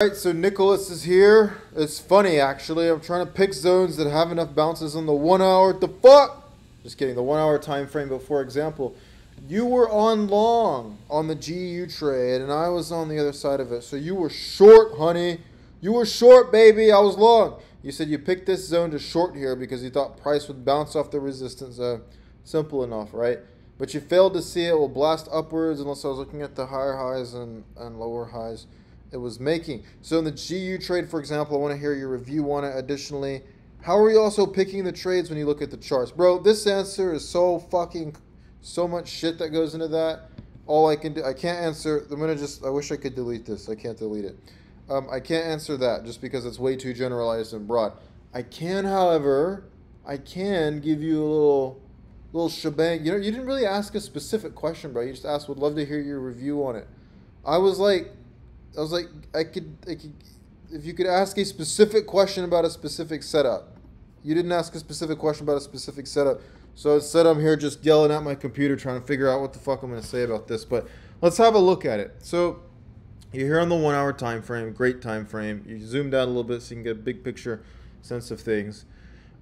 Alright, so Nicholas is here. It's funny actually. I'm trying to pick zones that have enough bounces on the 1 hour. The fuck? Just kidding. The 1 hour time frame. But for example, you were on long on the GU trade, and I was on the other side of it. So you were short, honey. You were short, baby. I was long. You said you picked this zone to short here because you thought price would bounce off the resistance zone. Simple enough, right? But you failed to see it will blast upwards unless I was looking at the higher highs and lower highs it was making. So in the GU trade, for example, I want to hear your review on it. Additionally, how are you also picking the trades when you look at the charts? Bro, this answer is so much shit that goes into that. All I can do, I can't answer. I wish I could delete this. I can't delete it. I can't answer that just because it's way too generalized and broad. I can, however, give you a little shebang. You know, you didn't really ask a specific question, bro. You just asked, would love to hear your review on it. I was like, I could, if you could ask a specific question about a specific setup. You didn't ask a specific question about a specific setup. So instead I'm here just yelling at my computer trying to figure out what the fuck I'm going to say about this. But let's have a look at it. So you're here on the 1 hour time frame, great time frame. You zoomed out a little bit so you can get a big picture sense of things.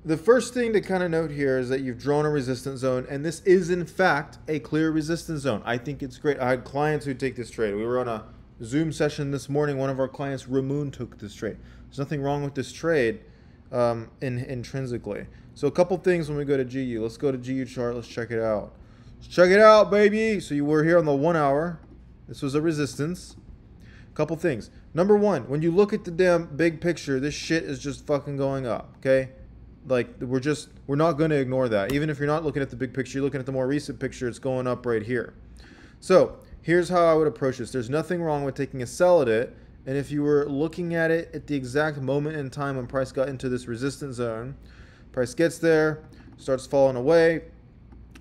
The first thing to kind of note here is that you've drawn a resistance zone, and this is in fact a clear resistance zone. I think it's great. I had clients who take this trade. We were on a Zoom session this morning. One of our clients, Ramon, took this trade. There's nothing wrong with this trade intrinsically. So a couple things when we go to GU. Let's go to GU chart. Let's check it out. Let's check it out, baby. So you were here on the 1 hour. This was a resistance. Couple things. Number one, when you look at the damn big picture, this shit is just fucking going up, okay? Like, we're not going to ignore that. Even if you're not looking at the big picture, you're looking at the more recent picture, it's going up right here. So here's how I would approach this. There's nothing wrong with taking a sell at it. And if you were looking at it at the exact moment in time when price got into this resistance zone, price gets there, starts falling away.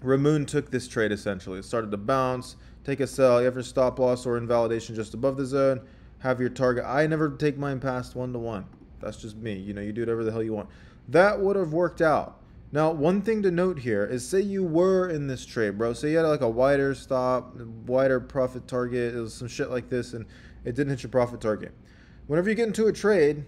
Ramon took this trade essentially. It started to bounce. Take a sell. You have your stop loss or invalidation just above the zone. Have your target. I never take mine past 1-to-1. That's just me. You know, you do whatever the hell you want. That would have worked out. Now, one thing to note here is, say you were in this trade, bro. Say you had like a wider stop, wider profit target. It was some shit like this, and it didn't hit your profit target. Whenever you get into a trade,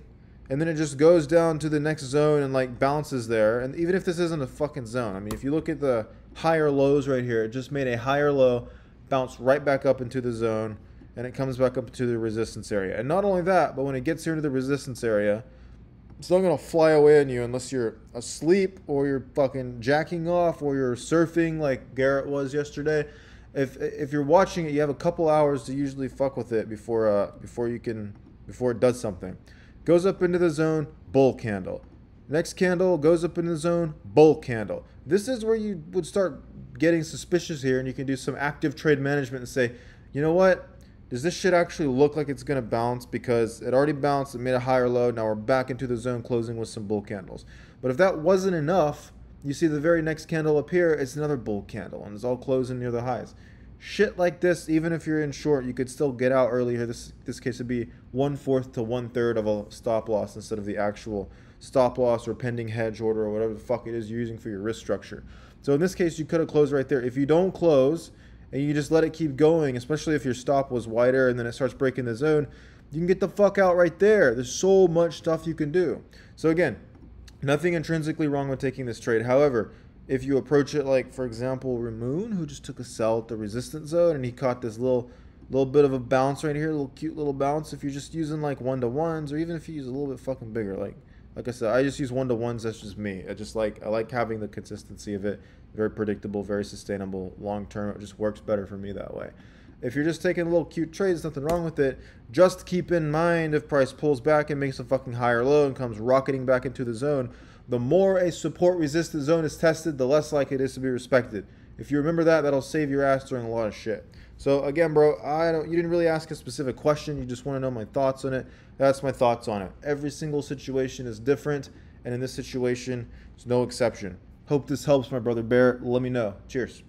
and then it just goes down to the next zone and like bounces there, and even if this isn't a fucking zone, I mean, if you look at the higher lows right here, it just made a higher low, bounce right back up into the zone, and it comes back up to the resistance area. And not only that, but when it gets here into the resistance area, it's not going to fly away on you unless you're asleep or you're fucking jacking off or you're surfing like Garrett was yesterday. If you're watching it, you have a couple hours to usually fuck with it before it does something. Goes up into the zone, bull candle. Next candle goes up into the zone, bull candle. This is where you would start getting suspicious here, and you can do some active trade management and say, you know what? Does this shit actually look like it's going to bounce? Because it already bounced, it made a higher low, now we're back into the zone closing with some bull candles. But if that wasn't enough, you see the very next candle up here, it's another bull candle, and it's all closing near the highs. Shit like this, even if you're in short, you could still get out early here. This case would be 1/4 to 1/3 of a stop loss instead of the actual stop loss or pending hedge order or whatever the fuck it is you're using for your risk structure. So in this case, you could have closed right there. If you don't close and you just let it keep going, especially if your stop was wider and then it starts breaking the zone, you can get the fuck out right there. There's so much stuff you can do. So again, nothing intrinsically wrong with taking this trade. However, if you approach it like, for example, Ramon, who just took a sell at the resistance zone and he caught this little bit of a bounce right here, a little cute little bounce. If you're just using like 1-to-1s, or even if you use a little bit fucking bigger, like I said, I just use 1-to-1s. That's just me. I like having the consistency of it. Very predictable, very sustainable, long term. It just works better for me that way. If you're just taking a little cute trades, nothing wrong with it. Just keep in mind, if price pulls back and makes a fucking higher low and comes rocketing back into the zone, the more a support resistance zone is tested, the less likely it is to be respected. If you remember that, that'll save your ass during a lot of shit. So again, bro, you didn't really ask a specific question. You just want to know my thoughts on it. That's my thoughts on it. Every single situation is different, and in this situation, it's no exception. Hope this helps, my brother Bear. Let me know. Cheers.